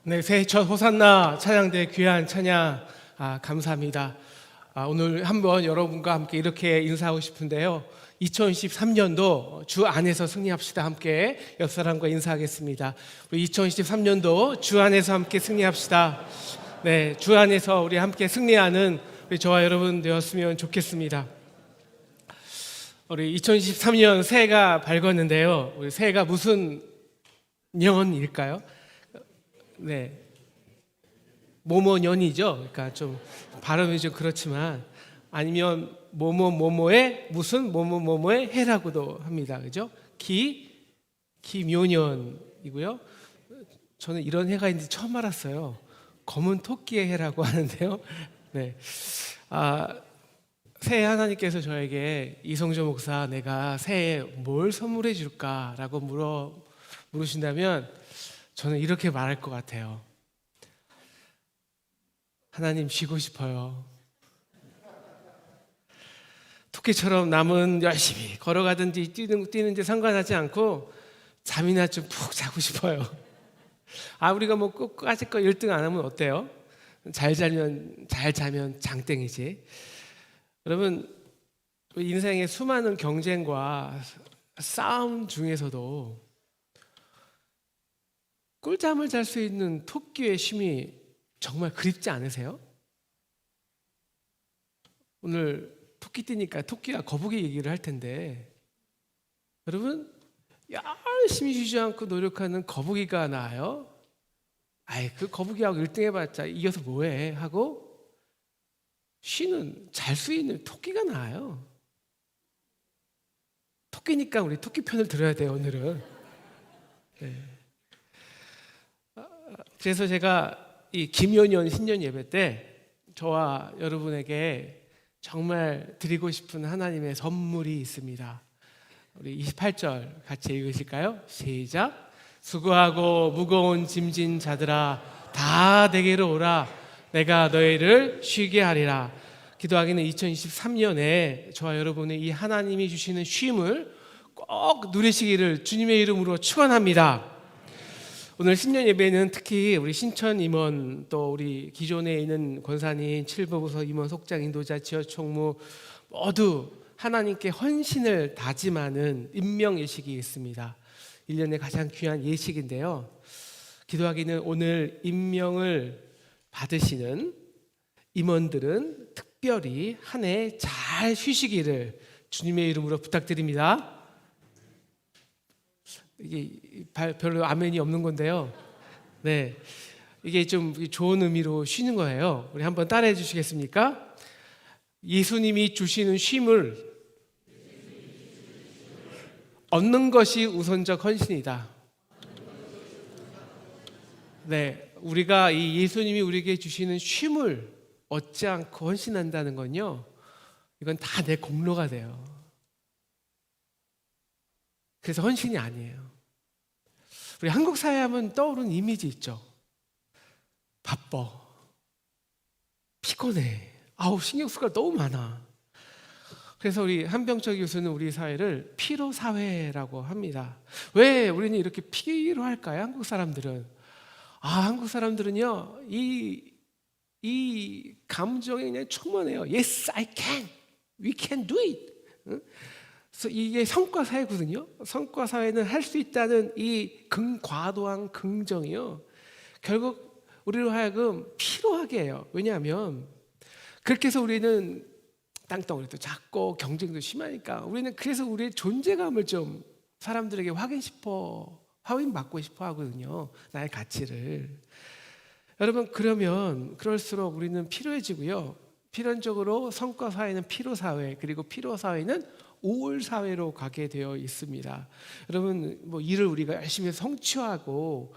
네, 새해 첫 호산나 찬양대 귀한 찬양 감사합니다. 오늘 한번 여러분과 함께 이렇게 인사하고 싶은데요. 2023년도 주 안에서 승리합시다. 함께 옆 사람과 인사하겠습니다. 우리 2023년도 주 안에서 함께 승리합시다. 네, 주 안에서 우리 함께 승리하는 우리 저와 여러분 되었으면 좋겠습니다. 우리 2023년 새해가 밝았는데요. 우리 새해가 무슨 년일까요? 네, 모모년이죠. 그러니까 좀 발음이 좀 그렇지만 아니면 모모모모의 무슨 모모모모의 해라고도 합니다. 그죠? 기묘년이고요. 저는 이런 해가 있는지 처음 알았어요. 검은 토끼의 해라고 하는데요. 네, 새해 하나님께서 저에게 이성조 목사 내가 새해에 뭘 선물해 줄까라고 물으신다면 저는 이렇게 말할 것 같아요. 하나님, 쉬고 싶어요. 토끼처럼 남은 열심히 걸어가든지 뛰는지 상관하지 않고 잠이나 좀 푹 자고 싶어요. 우리가 뭐 끝까지 1등 안 하면 어때요? 잘 자면 장땡이지. 여러분, 인생의 수많은 경쟁과 싸움 중에서도 꿀잠을 잘 수 있는 토끼의 쉼이 정말 그립지 않으세요? 오늘 토끼띠니까 토끼가 거북이 얘기를 할 텐데, 여러분, 열심히 쉬지 않고 노력하는 거북이가 나아요? 그 거북이하고 1등 해봤자 이겨서 뭐해? 하고 잘 수 있는 토끼가 나아요. 토끼니까 우리 토끼 편을 들어야 돼요, 오늘은. 네. 그래서 제가 이 김연년 신년 예배 때 저와 여러분에게 정말 드리고 싶은 하나님의 선물이 있습니다. 우리 28절 같이 읽으실까요? 시작. 수고하고 무거운 짐진 자들아 다 내게로 오라. 내가 너희를 쉬게 하리라. 기도하기는 2023년에 저와 여러분의 이 하나님이 주시는 쉼을 꼭 누리시기를 주님의 이름으로 축원합니다. 오늘 신년 예배는 특히 우리 신천 임원, 또 우리 기존에 있는 권사님, 칠보부서 임원, 속장, 인도자, 지역 총무 모두 하나님께 헌신을 다짐하는 임명 예식이 있습니다. 1년의 가장 귀한 예식인데요. 기도하기는 오늘 임명을 받으시는 임원들은 특별히 한 해 잘 쉬시기를 주님의 이름으로 부탁드립니다. 이게 별로 아멘이 없는 건데요. 네, 이게 좀 좋은 의미로 쉬는 거예요. 우리 한번 따라해 주시겠습니까? 예수님이 주시는 쉼을 얻는 것이 우선적 헌신이다. 네, 우리가 이 예수님이 우리에게 주시는 쉼을 얻지 않고 헌신한다는 건요, 이건 다 내 공로가 돼요. 그래서 헌신이 아니에요. 우리 한국 사회 하면 떠오르는 이미지 있죠. 바빠, 피곤해, 신경 쓸 거 너무 많아. 그래서 우리 한병철 교수는 우리 사회를 피로 사회라고 합니다. 왜 우리는 이렇게 피로할까요? 한국 사람들은 한국 사람들은요, 이 감정에 그냥 충만해요. Yes, I can. We can do it. 그래서 이게 성과 사회거든요. 성과 사회는 할 수 있다는 이 과도한 긍정이요, 결국 우리로 하여금 피로하게 해요. 왜냐하면 그렇게 해서 우리는 땅덩어리도 작고 경쟁도 심하니까 우리는 그래서 우리의 존재감을 좀 사람들에게 확인받고 싶어 하거든요. 나의 가치를. 여러분, 그럴수록 우리는 피로해지고요. 필연적으로 성과 사회는 피로 사회, 그리고 피로 사회는 우울 사회로 가게 되어 있습니다. 여러분, 일을 우리가 열심히 성취하고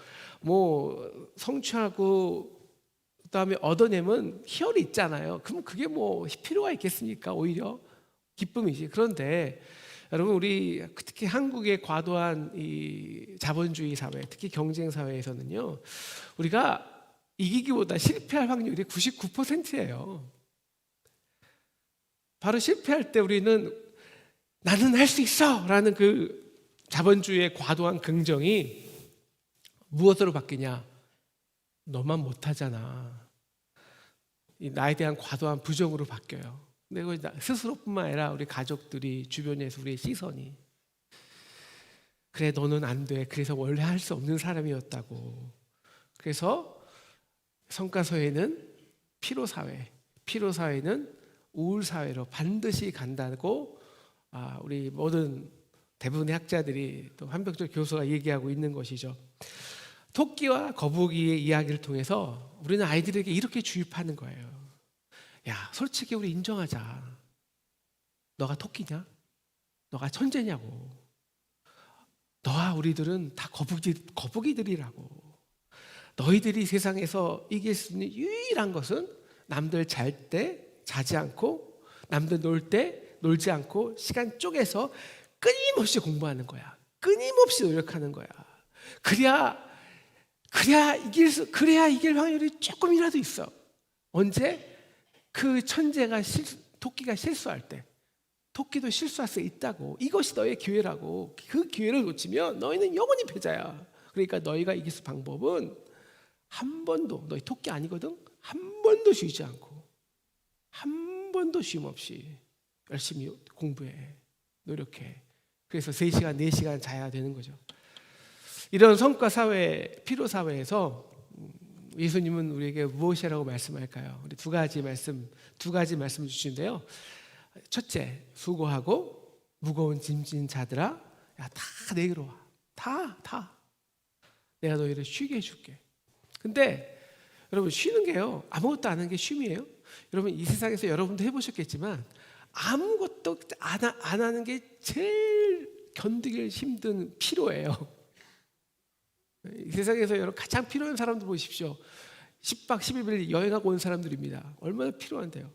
그다음에 얻어내면 희열이 있잖아요. 그럼 그게 필요가 있겠습니까? 오히려 기쁨이지. 그런데 여러분, 우리 특히 한국의 과도한 이 자본주의 사회, 특히 경쟁 사회에서는요, 우리가 이기기보다 실패할 확률이 99%예요. 바로 실패할 때 우리는 나는 할 수 있어! 라는 그 자본주의의 과도한 긍정이 무엇으로 바뀌냐? 너만 못하잖아. 이 나에 대한 과도한 부정으로 바뀌어요. 근데 그 스스로뿐만 아니라 우리 가족들이 주변에서 우리의 시선이 그래 너는 안 돼. 그래서 원래 할 수 없는 사람이었다고. 그래서 성과서에는 피로사회는 우울사회로 반드시 간다고 우리 모든 대부분의 학자들이 또 한병철 교수가 얘기하고 있는 것이죠. 토끼와 거북이의 이야기를 통해서 우리는 아이들에게 이렇게 주입하는 거예요. 야, 솔직히 우리 인정하자. 너가 토끼냐? 너가 천재냐고. 너와 우리들은 다 거북이들이라고. 너희들이 세상에서 이길 수 있는 유일한 것은 남들 잘 때 자지 않고 남들 놀 때 놀지 않고 시간 쪼개서 끊임없이 공부하는 거야. 끊임없이 노력하는 거야. 그래야 이길 확률이 조금이라도 있어. 언제? 그 토끼가 실수할 때. 토끼도 실수할 수 있다고. 이것이 너의 기회라고. 그 기회를 놓치면 너희는 영원히 패자야. 그러니까 너희가 이길 수 있는 방법은 한 번도, 너희 토끼 아니거든? 한 번도 쉬지 않고 한 번도 쉼 없이 열심히 공부해. 노력해. 그래서 3시간, 4시간 자야 되는 거죠. 이런 성과사회, 피로사회에서 예수님은 우리에게 무엇이라고 말씀할까요? 우리 두 가지 말씀 주시는데요. 첫째, 수고하고 무거운 짐 진 자들아, 야, 다 내게로 와. 다. 내가 너희를 쉬게 해줄게. 근데 여러분 쉬는 게요, 아무것도 안 하는 게 쉼이에요. 여러분 이 세상에서 여러분도 해보셨겠지만 아무것도 안 하는 게 제일 견디기 힘든 피로예요. 이 세상에서 여러분 가장 필요한 사람들 보십시오. 10박 11일 여행하고 온 사람들입니다. 얼마나 필요한데요.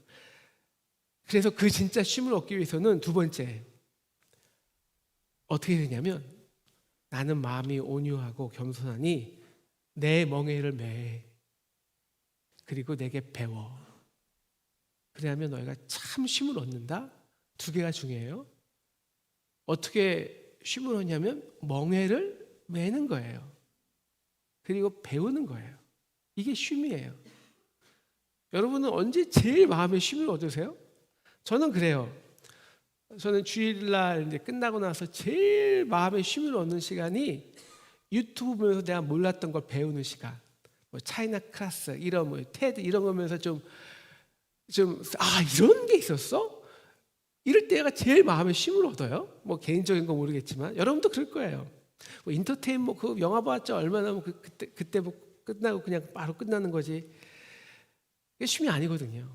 그래서 그 진짜 쉼을 얻기 위해서는 두 번째, 어떻게 되냐면 나는 마음이 온유하고 겸손하니 내 멍에를 매. 그리고 내게 배워. 그래야면 너희가 참 쉼을 얻는다. 두 개가 중요해요. 어떻게 쉼을 얻냐면 멍에를 매는 거예요. 그리고 배우는 거예요. 이게 쉼이에요. 여러분은 언제 제일 마음에 쉼을 얻으세요? 저는 그래요. 저는 주일날 이제 끝나고 나서 제일 마음에 쉼을 얻는 시간이 유튜브 보면서 내가 몰랐던 걸 배우는 시간. 뭐 차이나 클래스 이런 뭐 테드 이런 거 보면서 좀 이런 게 있었어? 이럴 때가 제일 마음에 쉼을 얻어요. 뭐 개인적인 거 모르겠지만 여러분도 그럴 거예요. 뭐 인터테인 그 영화 봤죠? 얼마나 뭐 그때 뭐 끝나고 그냥 바로 끝나는 거지. 이게 쉼이 아니거든요.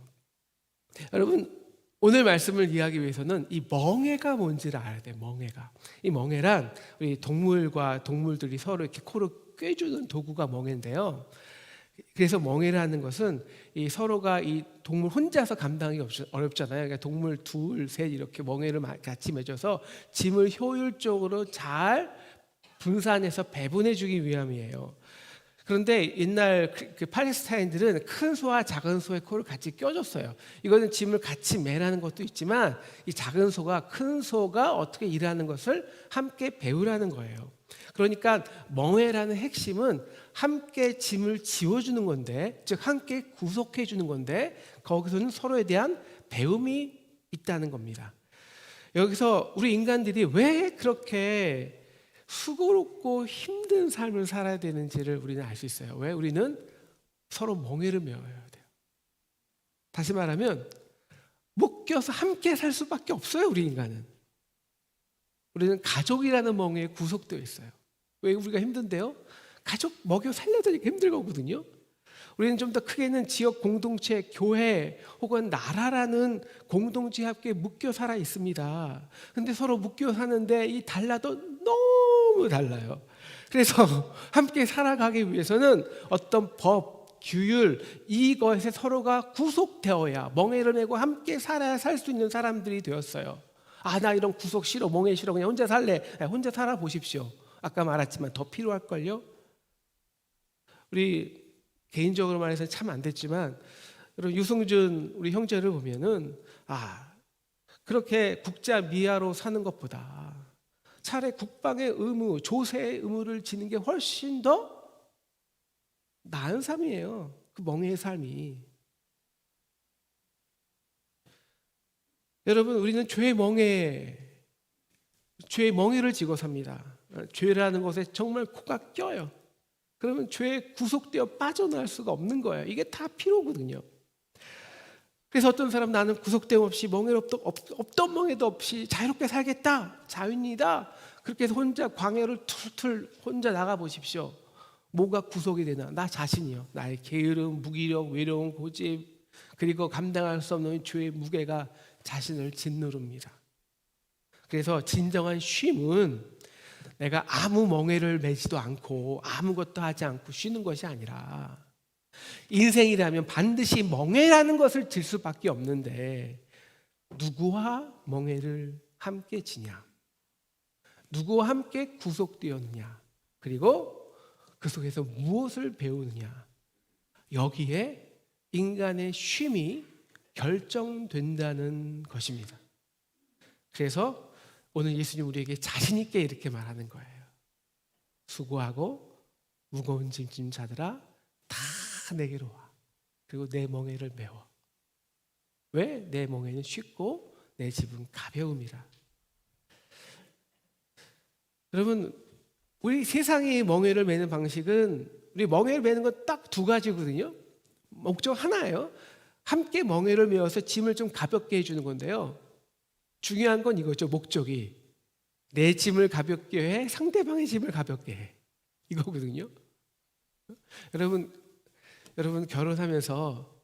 여러분 오늘 말씀을 이해하기 위해서는 이 멍에가 뭔지를 알아야 돼요. 멍에가. 이 멍에란 우리 동물들이 서로 이렇게 코를 꿰주는 도구가 멍에인데요. 그래서 멍에라는 것은 이 서로가 이 동물 혼자서 감당하기 어렵잖아요. 그러니까 동물 둘, 셋 이렇게 멍에를 같이 맺어서 짐을 효율적으로 잘 분산해서 배분해주기 위함이에요. 그런데 옛날 그 팔레스타인들은 큰 소와 작은 소의 코를 같이 껴줬어요. 이거는 짐을 같이 매라는 것도 있지만 이 작은 소가 큰 소가 어떻게 일하는 것을 함께 배우라는 거예요. 그러니까 멍에라는 핵심은 함께 짐을 지워주는 건데, 즉 함께 구속해 주는 건데 거기서는 서로에 대한 배움이 있다는 겁니다. 여기서 우리 인간들이 왜 그렇게 수고롭고 힘든 삶을 살아야 되는지를 우리는 알 수 있어요. 왜? 우리는 서로 멍에를 메워야 돼요. 다시 말하면 묶여서 함께 살 수밖에 없어요. 우리 인간은. 우리는 가족이라는 멍에에 구속되어 있어요. 왜 우리가 힘든데요? 가족 먹여 살려드리기 힘들거든요. 우리는 좀 더 크게는 지역 공동체, 교회 혹은 나라라는 공동체 함께 묶여 살아 있습니다. 근데 서로 묶여 사는데 이 달라도 너무 달라요. 그래서 함께 살아가기 위해서는 어떤 법, 규율 이것에 서로가 구속되어야 멍에를 메고 함께 살아야 살 수 있는 사람들이 되었어요. 나 이런 구속 싫어, 멍에 싫어, 그냥 혼자 살래. 혼자 살아보십시오. 아까 말했지만 더 필요할걸요. 우리 개인적으로 말해서 참 안 됐지만 유승준 우리 형제를 보면은 그렇게 국자 미아로 사는 것보다 차라리 국방의 의무, 조세의 의무를 지는 게 훨씬 더 나은 삶이에요. 그 멍에의 삶이. 여러분, 우리는 죄의 멍에를 지고 삽니다. 죄라는 것에 정말 코가 껴요. 그러면 죄에 구속되어 빠져나갈 수가 없는 거예요. 이게 다 필요거든요. 그래서 어떤 사람, 나는 구속됨 없이 없던 멍에도 없이 자유롭게 살겠다, 자유인이다, 그렇게 해서 혼자 광야를 툴툴 혼자 나가 보십시오. 뭐가 구속이 되나? 나 자신이요. 나의 게으름, 무기력, 외로움, 고집, 그리고 감당할 수 없는 죄의 무게가 자신을 짓누릅니다. 그래서 진정한 쉼은 내가 아무 멍에를 매지도 않고 아무것도 하지 않고 쉬는 것이 아니라, 인생이라면 반드시 멍에라는 것을 질 수밖에 없는데, 누구와 멍에를 함께 지냐, 누구와 함께 구속되었느냐, 그리고 그 속에서 무엇을 배우느냐, 여기에 인간의 쉼이 결정된다는 것입니다. 그래서 오늘 예수님 우리에게 자신 있게 이렇게 말하는 거예요. 수고하고 무거운 짐진 자들아, 다 내게로 와. 그리고 내 멍에를 메워. 왜? 내 멍에는 쉽고 내 짐은 가벼움이라. 여러분, 우리 세상의 멍에를 메는 방식은, 우리 멍에를 메는 건 딱 두 가지거든요. 목적 하나예요. 함께 멍에를 메어서 짐을 좀 가볍게 해주는 건데요. 중요한 건 이거죠. 목적이 내 짐을 가볍게 해, 상대방의 짐을 가볍게 해, 이거거든요. 여러분 결혼하면서,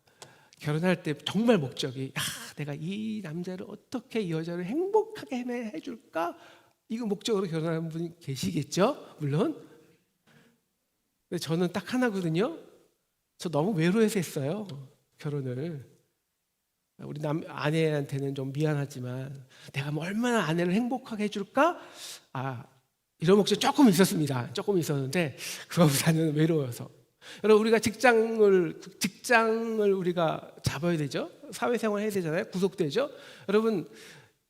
결혼할 때 정말 목적이, 내가 이 남자를 어떻게, 이 여자를 행복하게 해줄까, 이거 목적으로 결혼하는 분이 계시겠죠, 물론. 근데 저는 딱 하나거든요. 저 너무 외로워서 했어요, 결혼을. 우리 아내한테는 좀 미안하지만, 내가 뭐 얼마나 아내를 행복하게 해줄까, 이런 목적이 조금 있었습니다. 조금 있었는데 그거보다는 외로워서. 여러분, 우리가 직장을 우리가 잡아야 되죠. 사회생활 해야 되잖아요. 구속되죠. 여러분,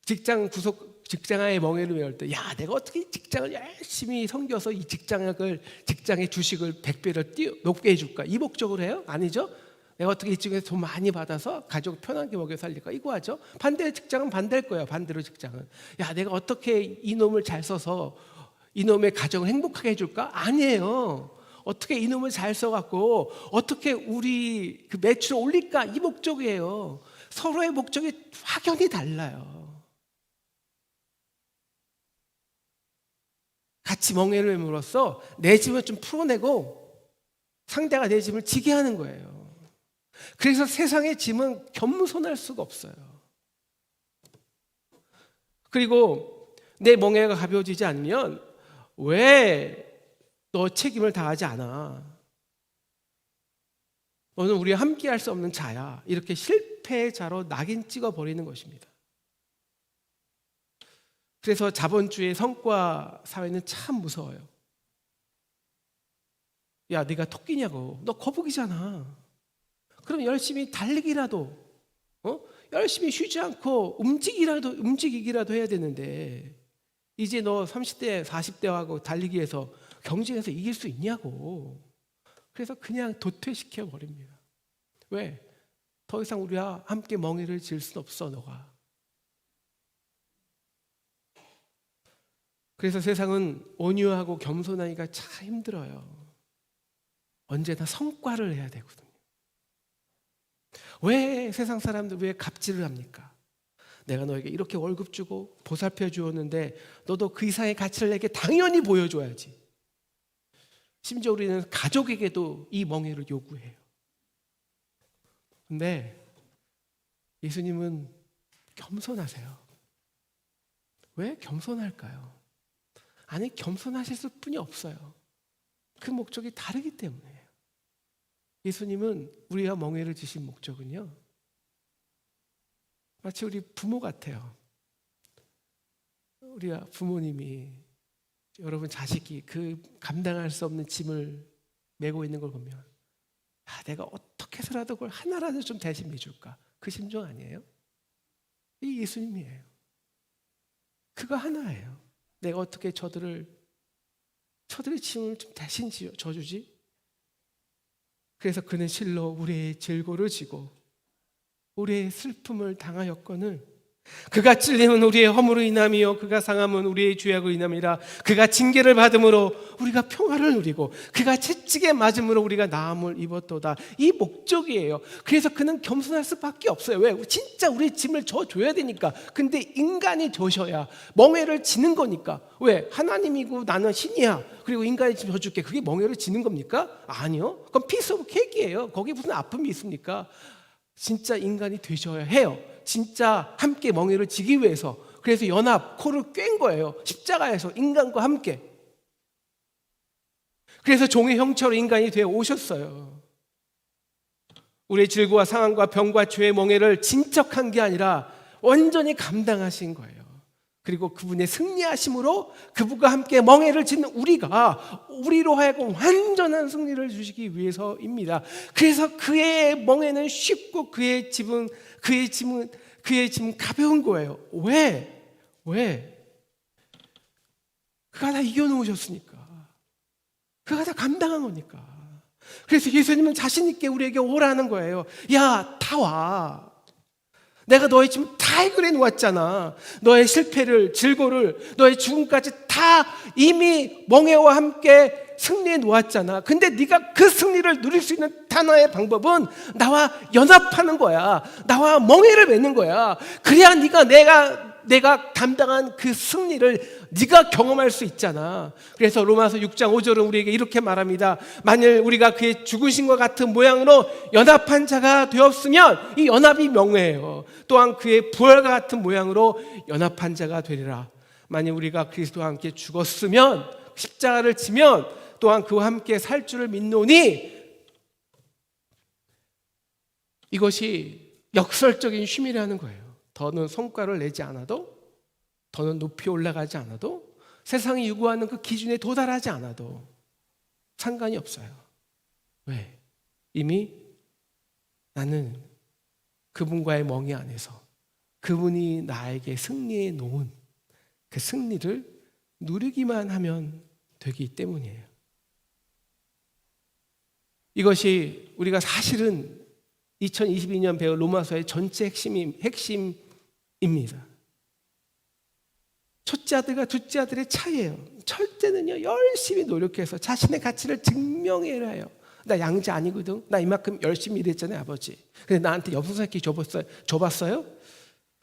직장의 멍에를 메울 때, 내가 어떻게 직장을 열심히 섬겨서 이 직장의 주식을 100배를 높게 해줄까, 이 목적으로 해요? 아니죠. 내가 어떻게 이쪽에서 돈 많이 받아서 가족 편하게 먹여 살릴까, 이거 하죠. 반대로 직장은 반대일 거예요. 반대로 직장은, 내가 어떻게 이놈을 잘 써서 이놈의 가정을 행복하게 해줄까? 아니에요. 어떻게 이놈을 잘 써갖고 어떻게 우리 그 매출을 올릴까, 이 목적이에요. 서로의 목적이 확연히 달라요. 같이 멍에를 메므로써 내 짐을 좀 풀어내고 상대가 내 짐을 지게 하는 거예요. 그래서 세상의 짐은 겸손할 수가 없어요. 그리고 내 멍에가 가벼워지지 않으면, 왜 너 책임을 다하지 않아? 너는 우리와 함께 할 수 없는 자야. 이렇게 실패자로 낙인 찍어버리는 것입니다. 그래서 자본주의 성과 사회는 참 무서워요. 네가 토끼냐고. 너 거북이잖아. 그럼 열심히 달리기라도, 열심히 쉬지 않고 움직이기라도 해야 되는데, 이제 너 30대 40대하고 달리기에서 경쟁에서 이길 수 있냐고. 그래서 그냥 도퇴시켜 버립니다. 왜? 더 이상 우리와 함께 멍에를 질 수 없어, 너가. 그래서 세상은 온유하고 겸손하기가 참 힘들어요. 언제나 성과를 해야 되거든요. 왜 세상 사람들 왜 갑질을 합니까? 내가 너에게 이렇게 월급 주고 보살펴 주었는데 너도 그 이상의 가치를 내게 당연히 보여줘야지. 심지어 우리는 가족에게도 이 멍에를 요구해요. 근데 예수님은 겸손하세요. 왜 겸손할까요? 아니, 겸손하실 뿐이 없어요. 그 목적이 다르기 때문이에요. 예수님은 우리가 멍에를 지신 목적은요, 마치 우리 부모 같아요. 우리가 부모님이, 여러분 자식이 그 감당할 수 없는 짐을 메고 있는 걸 보면, 내가 어떻게 해서라도 그걸 하나라도 좀 대신 해줄까, 그 심정 아니에요? 이 예수님이에요. 그거 하나예요. 내가 어떻게 저들의 짐을 좀 대신 져주지? 그래서 그는 실로 우리의 질고를 지고 우리의 슬픔을 당하였거늘 그가 찔림은 우리의 허물로 인함이요 그가 상함은 우리의 죄악으로 인함이라. 그가 징계를 받음으로 우리가 평화를 누리고 그가 채찍에 맞음으로 우리가 나음을 입었도다. 이 목적이에요. 그래서 그는 겸손할 수밖에 없어요. 왜? 진짜 우리의 짐을 져줘야 되니까. 근데 인간이 져셔야 멍에를 지는 거니까. 왜? 하나님이고 나는 신이야. 그리고 인간이 짐 져줄게. 그게 멍에를 지는 겁니까? 아니요. 그건 피스 오브 케이크예요. 거기에 무슨 아픔이 있습니까? 진짜 인간이 되셔야 해요. 진짜 함께 멍에를 지기 위해서. 그래서 연합, 코를 꿰인 거예요. 십자가에서 인간과 함께. 그래서 종의 형체로 인간이 되어 오셨어요. 우리의 질고와 상함과 병과 죄의 멍에를 진척한 게 아니라 완전히 감당하신 거예요. 그리고 그분의 승리하심으로 그분과 함께 멍에를 짓는 우리로 하여금 완전한 승리를 주시기 위해서입니다. 그래서 그의 멍에는 쉽고 그의 짐은 가벼운 거예요. 왜? 그가 다 이겨놓으셨으니까. 그가 다 감당한 거니까. 그래서 예수님은 자신 있게 우리에게 오라는 거예요. 야, 다 와. 내가 너의 짐 다 해결해 놓았잖아. 너의 실패를, 질고를, 너의 죽음까지 다 이미 멍에와 함께 승리해 놓았잖아. 근데 네가 그 승리를 누릴 수 있는 하나의 방법은 나와 연합하는 거야. 나와 멍에를 맺는 거야. 그래야 내가 담당한 그 승리를 네가 경험할 수 있잖아. 그래서 로마서 6장 5절은 우리에게 이렇게 말합니다. 만일 우리가 그의 죽으심과 같은 모양으로 연합한 자가 되었으면 이 연합이 명예예요. 또한 그의 부활과 같은 모양으로 연합한 자가 되리라. 만일 우리가 그리스도와 함께 죽었으면, 십자가를 지면 또한 그와 함께 살 줄을 믿노니, 이것이 역설적인 쉼이라는 거예요. 더는 성과를 내지 않아도, 더는 높이 올라가지 않아도, 세상이 요구하는 그 기준에 도달하지 않아도 상관이 없어요. 왜? 이미 나는 그분과의 멍에 안에서 그분이 나에게 승리해 놓은 그 승리를 누리기만 하면 되기 때문이에요. 이것이 우리가 사실은 2022년 배울 로마서의 전체 핵심입니다. 첫째 아들과 둘째 아들의 차이예요. 첫째는요, 열심히 노력해서 자신의 가치를 증명해야 해요. 나 양자 아니거든. 나 이만큼 열심히 일했잖아요, 아버지. 근데 나한테 엽서새끼 줘봤어요?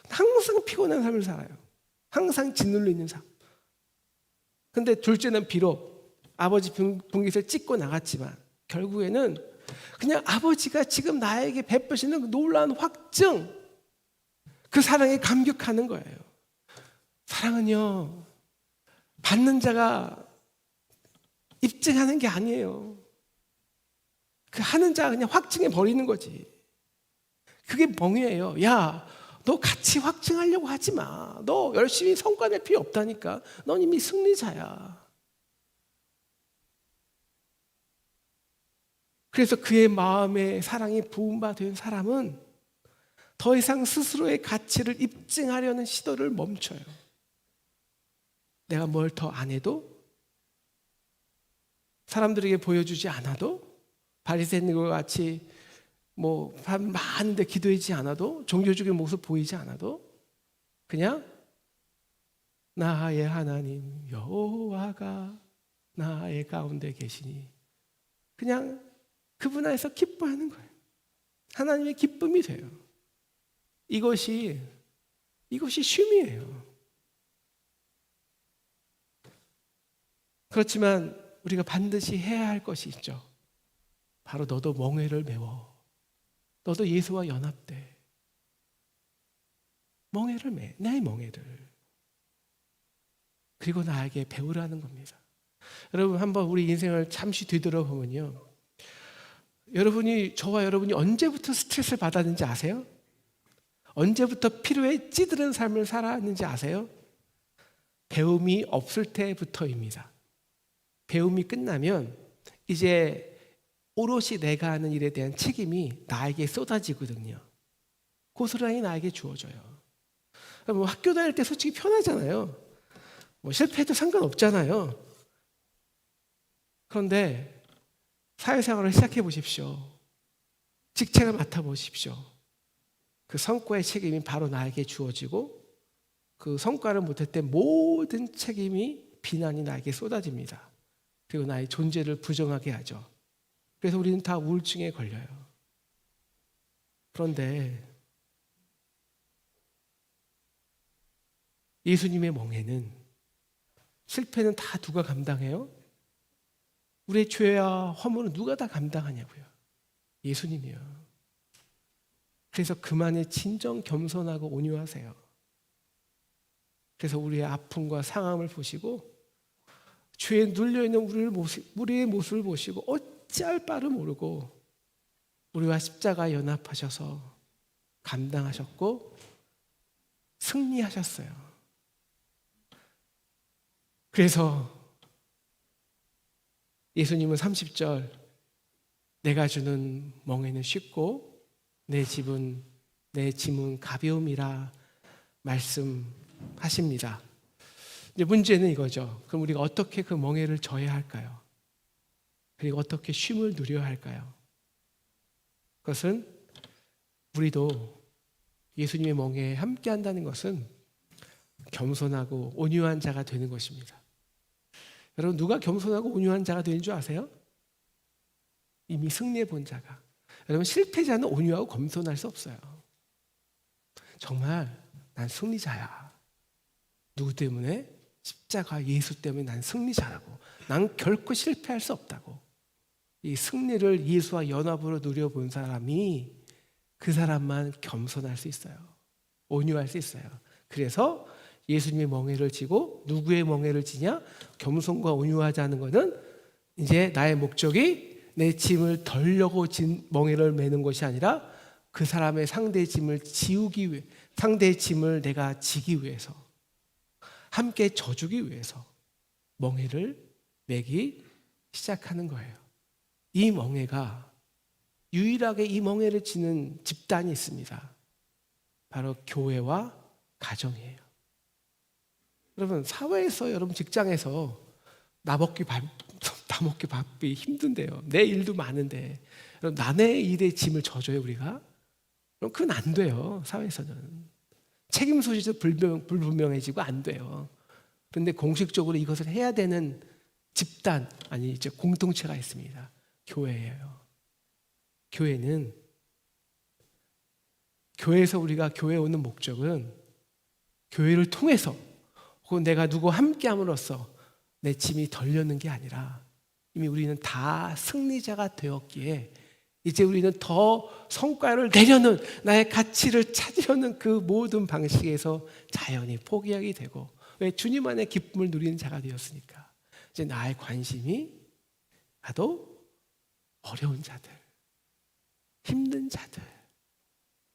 항상 피곤한 삶을 살아요. 항상 짓눌려 있는 삶. 근데 둘째는 비록 아버지 분깃을 찍고 나갔지만 결국에는 그냥 아버지가 지금 나에게 베푸시는 그 놀라운 확증, 그 사랑에 감격하는 거예요. 사랑은요, 받는 자가 입증하는 게 아니에요. 그 하는 자가 그냥 확증해 버리는 거지. 그게 멍이에요. 야, 너 같이 확증하려고 하지 마. 너 열심히 성과 낼 필요 없다니까. 넌 이미 승리자야. 그래서 그의 마음에 사랑이 부음받은 사람은 더 이상 스스로의 가치를 입증하려는 시도를 멈춰요. 내가 뭘 더 안 해도, 사람들에게 보여주지 않아도, 바리새인과 같이 많은데 기도하지 않아도, 종교적인 모습 보이지 않아도, 그냥 나의 하나님 여호와가 나의 가운데 계시니, 그냥 그분 안에서 기뻐하는 거예요. 하나님의 기쁨이 돼요. 이것이 쉼이에요. 그렇지만 우리가 반드시 해야 할 것이 있죠. 바로 너도 멍에를 메워. 너도 예수와 연합돼. 멍에를 매. 내 멍에를. 그리고 나에게 배우라는 겁니다. 여러분, 한번 우리 인생을 잠시 되돌아보면요, 저와 여러분이 언제부터 스트레스를 받았는지 아세요? 언제부터 필요에 찌드는 삶을 살았는지 아세요? 배움이 없을 때부터입니다. 배움이 끝나면 이제 오롯이 내가 하는 일에 대한 책임이 나에게 쏟아지거든요. 고스란히 나에게 주어져요. 학교 다닐 때 솔직히 편하잖아요. 실패해도 상관없잖아요. 그런데 사회생활을 시작해 보십시오. 직책을 맡아보십시오. 그 성과의 책임이 바로 나에게 주어지고 그 성과를 못할 때 모든 책임이 비난이 나에게 쏟아집니다. 그리고 나의 존재를 부정하게 하죠. 그래서 우리는 다 우울증에 걸려요. 그런데 예수님의 멍에는, 실패는 다 누가 감당해요? 우리의 죄와 허물은 누가 다 감당하냐고요? 예수님이요. 그래서 그만의 진정 겸손하고 온유하세요. 그래서 우리의 아픔과 상함을 보시고 죄에 눌려있는 우리의 모습을 보시고 어찌할 바를 모르고 우리와 십자가 연합하셔서 감당하셨고 승리하셨어요. 그래서 예수님은 30절 내가 주는 멍에는 쉽고 내 짐은 가벼움이라 말씀하십니다. 이제 문제는 이거죠. 그럼 우리가 어떻게 그 멍에를 져야 할까요? 그리고 어떻게 쉼을 누려야 할까요? 그것은 우리도 예수님의 멍에에 함께 한다는 것은 겸손하고 온유한 자가 되는 것입니다. 여러분, 누가 겸손하고 온유한 자가 되는 줄 아세요? 이미 승리해 본 자가. 여러분, 실패자는 온유하고 겸손할 수 없어요. 정말 난 승리자야. 누구 때문에? 십자가 예수 때문에 난 승리자라고. 난 결코 실패할 수 없다고. 이 승리를 예수와 연합으로 누려본 사람이, 그 사람만 겸손할 수 있어요. 온유할 수 있어요. 그래서 예수님의 멍에를 지고, 누구의 멍에를 지냐? 겸손과 온유하자는 것은 이제 나의 목적이 내 짐을 덜려고 멍에를 매는 것이 아니라 그 사람의 상대의 짐을 지우기 위해, 상대의 짐을 내가 지기 위해서, 함께 져주기 위해서 멍에를 매기 시작하는 거예요. 이 멍에가, 유일하게 이 멍에를 지는 집단이 있습니다. 바로 교회와 가정이에요. 여러분, 사회에서, 여러분 직장에서 나먹기 바삐 힘든데요. 내 일도 많은데 남의 일에 짐을 져줘요 우리가? 그럼 그건 안 돼요. 사회에서는 책임 소재도 불분명해지고 안 돼요. 그런데 공식적으로 이것을 해야 되는 집단, 아니 이제 공동체가 있습니다. 교회예요. 교회는, 교회에서 우리가 교회에 오는 목적은 교회를 통해서 혹은 내가 누구와 함께 함으로써 내 짐이 덜려는 게 아니라 이미 우리는 다 승리자가 되었기에 이제 우리는 더 성과를 내려는, 나의 가치를 찾으려는 그 모든 방식에서 자연히 포기하게 되고, 왜? 주님 안에 기쁨을 누리는 자가 되었으니까. 이제 나의 관심이 나도 어려운 자들, 힘든 자들,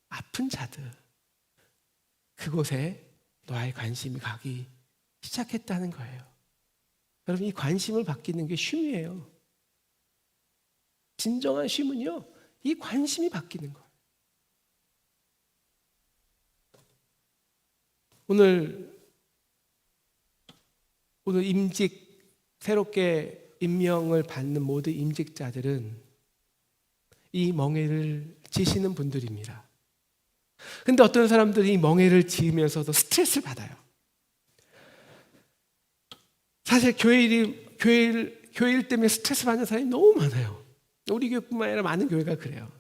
아픈 자들, 그곳에 너의 관심이 가기 시작했다는 거예요. 여러분, 이 관심을 바뀌는 게 쉼이에요. 진정한 쉼은요, 이 관심이 바뀌는 거예요. 오늘 새롭게 임명을 받는 모든 임직자들은 이 멍에를 지시는 분들입니다. 근데 어떤 사람들이 이 멍에를 지으면서도 스트레스를 받아요. 사실 교회 일 때문에 스트레스 받는 사람이 너무 많아요. 우리 교회뿐만 아니라 많은 교회가 그래요.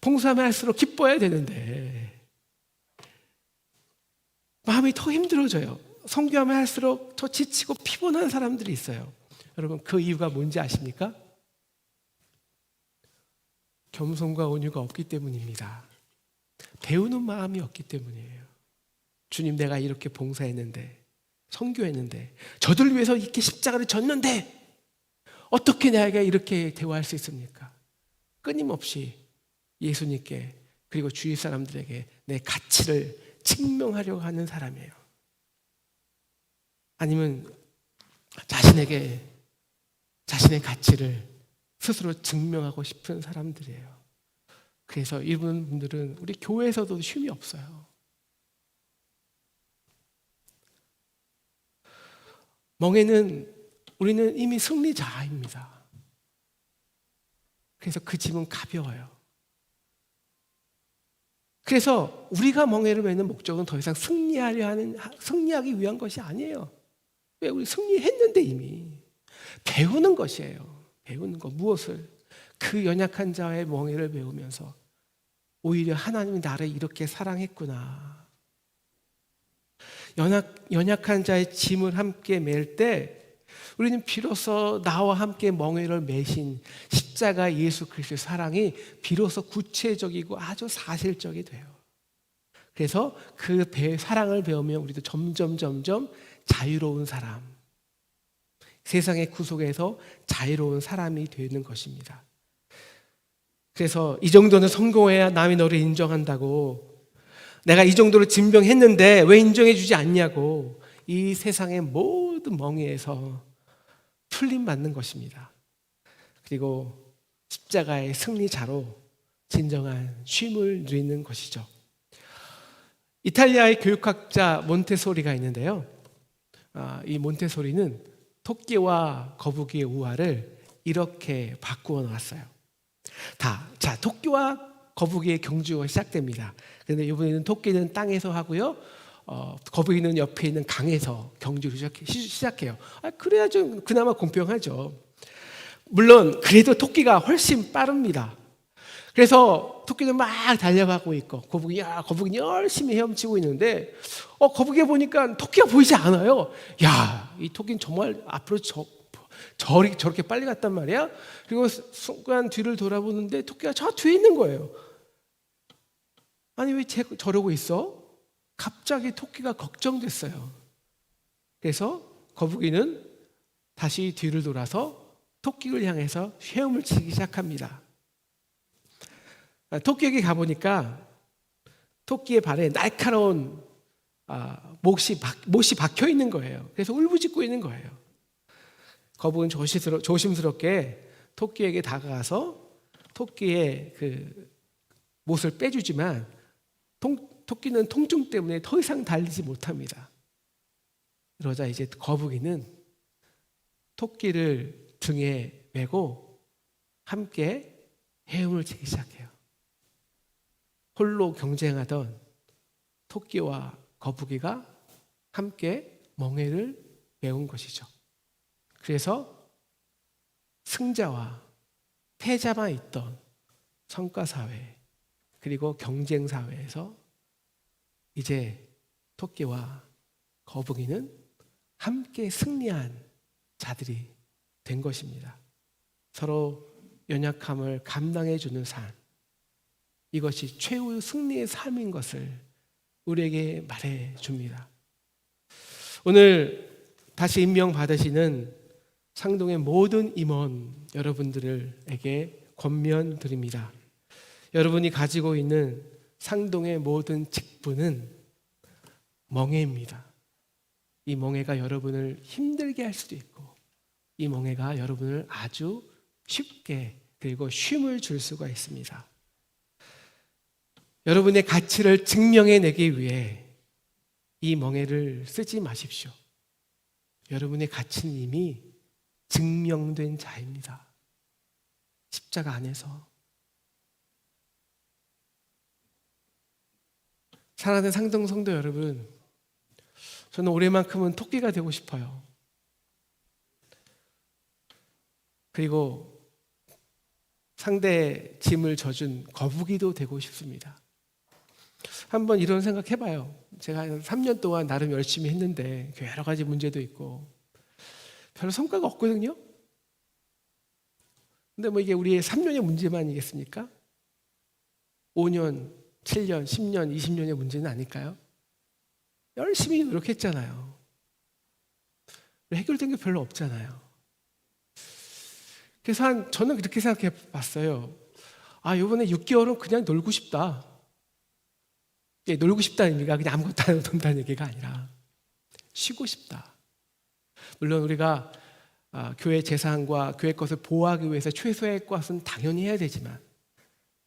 봉사하면 할수록 기뻐야 되는데 마음이 더 힘들어져요. 선교하면 할수록 더 지치고 피곤한 사람들이 있어요. 여러분, 그 이유가 뭔지 아십니까? 겸손과 온유가 없기 때문입니다. 배우는 마음이 없기 때문이에요. 주님, 내가 이렇게 봉사했는데, 선교했는데, 저들을 위해서 이렇게 십자가를 졌는데 어떻게 내가 이렇게 대화할 수 있습니까? 끊임없이 예수님께, 그리고 주위 사람들에게 내 가치를 증명하려고 하는 사람이에요. 아니면 자신의 가치를 스스로 증명하고 싶은 사람들이에요. 그래서 이런 분들은 우리 교회에서도 쉼이 없어요. 멍에는 우리는 이미 승리자입니다. 그래서 그 짐은 가벼워요. 그래서 우리가 멍에를 매는 목적은 더 이상 승리하기 위한 것이 아니에요. 왜? 우리 승리했는데 이미. 배우는 것이에요. 배우는 것. 무엇을? 그 연약한 자의 멍에를 배우면서 오히려 하나님이 나를 이렇게 사랑했구나. 연약한 자의 짐을 함께 맬 때 우리는 비로소 나와 함께 멍에를 매신 십자가 예수 그리스도의 사랑이 비로소 구체적이고 아주 사실적이 돼요. 그래서 그 사랑을 배우면 우리도 점점 자유로운 사람, 세상의 구속에서 자유로운 사람이 되는 것입니다. 그래서 이 정도는 성공해야 남이 너를 인정한다고, 내가 이 정도로 진병했는데 왜 인정해 주지 않냐고, 이 세상의 모든 멍에에서 풀림받는 것입니다. 그리고 십자가의 승리자로 진정한 쉼을 누리는 것이죠. 이탈리아의 교육학자 몬테소리가 있는데요. 이 몬테소리는 토끼와 거북이의 우화를 이렇게 바꾸어 놨어요. 자, 토끼와 거북이의 경주가 시작됩니다. 그런데 이번에는 토끼는 땅에서 하고요. 거북이는 옆에 있는 강에서 경주를 시작해요. 그래야 좀 그나마 공평하죠. 물론 그래도 토끼가 훨씬 빠릅니다. 그래서 토끼는 막 달려가고 있고 거북이는 열심히 헤엄치고 있는데 거북이 보니까 토끼가 보이지 않아요. 이 토끼는 정말 앞으로 저렇게 빨리 갔단 말이야. 그리고 순간 뒤를 돌아보는데 토끼가 저 뒤에 있는 거예요. 아니 왜 저러고 있어? 갑자기 토끼가 걱정됐어요. 그래서 거북이는 다시 뒤를 돌아서 토끼를 향해서 헤엄을 치기 시작합니다. 토끼에게 가보니까 토끼의 발에 날카로운 못이 박혀 있는 거예요. 그래서 울부짖고 있는 거예요. 거북은 조심스럽게 토끼에게 다가가서 토끼의 그 못을 빼주지만 토끼는 통증 때문에 더 이상 달리지 못합니다. 그러자 이제 거북이는 토끼를 등에 메고 함께 헤엄을 치기 시작해요. 홀로 경쟁하던 토끼와 거북이가 함께 멍에를 메운 것이죠. 그래서 승자와 패자만 있던 성과사회 그리고 경쟁사회에서 이제 토끼와 거북이는 함께 승리한 자들이 된 것입니다. 서로 연약함을 감당해주는 삶, 이것이 최후의 승리의 삶인 것을 우리에게 말해줍니다. 오늘 다시 임명받으시는 상동의 모든 임원 여러분들에게 권면드립니다. 여러분이 가지고 있는 상동의 모든 직분은 멍에입니다. 이 멍에가 여러분을 힘들게 할 수도 있고 이 멍에가 여러분을 아주 쉽게 그리고 쉼을 줄 수가 있습니다. 여러분의 가치를 증명해내기 위해 이 멍에를 쓰지 마십시오. 여러분의 가치는 이미 증명된 자입니다. 십자가 안에서. 사랑하는 상동 성도 여러분, 저는 올해만큼은 토끼가 되고 싶어요. 그리고 상대의 짐을 져준 거북이도 되고 싶습니다. 한번 이런 생각 해봐요. 제가 3년 동안 나름 열심히 했는데 여러 가지 문제도 있고 별로 성과가 없거든요. 근데 이게 우리의 3년의 문제만이겠습니까? 5년, 7년, 10년, 20년의 문제는 아닐까요? 열심히 노력했잖아요. 해결된 게 별로 없잖아요. 그래서 저는 그렇게 생각해 봤어요. 이번에 6개월은 그냥 놀고 싶다. 놀고 싶다는 의미가 그냥 아무것도 안 논다는 얘기가 아니라 쉬고 싶다. 물론 우리가 교회 재산과 교회 것을 보호하기 위해서 최소의 것은 당연히 해야 되지만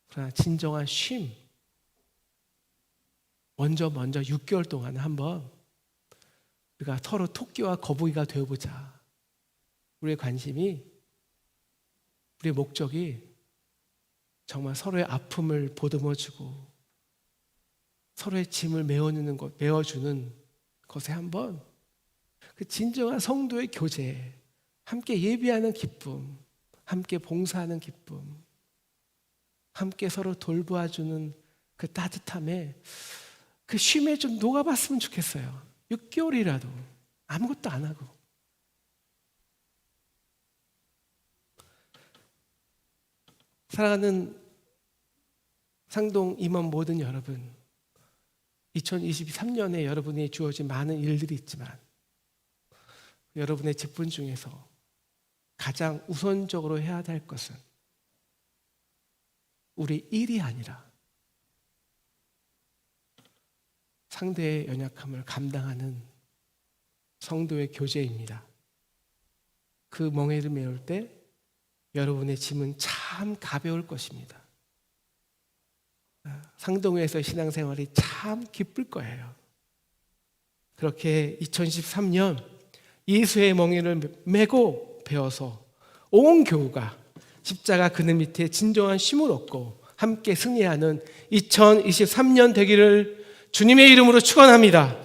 그러나 진정한 쉼, 먼저 6개월 동안 한번 우리가 서로 토끼와 거북이가 되어보자. 우리의 관심이, 우리의 목적이 정말 서로의 아픔을 보듬어주고 서로의 짐을 메워주는 것에 한번 그 진정한 성도의 교제, 함께 예배하는 기쁨, 함께 봉사하는 기쁨, 함께 서로 돌보아주는 그 따뜻함에 그 쉼에 좀 녹아봤으면 좋겠어요. 6개월이라도 아무것도 안 하고. 사랑하는 상동 임원 모든 여러분, 2023년에 여러분이 주어진 많은 일들이 있지만 여러분의 직분 중에서 가장 우선적으로 해야 될 것은 우리 일이 아니라 상대의 연약함을 감당하는 성도의 교제입니다. 그 멍에를 메울 때 여러분의 짐은 참 가벼울 것입니다. 상동회에서 신앙생활이 참 기쁠 거예요. 그렇게 2013년 예수의 멍에를 메고 배워서 온 교우가 십자가 그늘 밑에 진정한 쉼을 얻고 함께 승리하는 2023년 되기를 주님의 이름으로 축원합니다.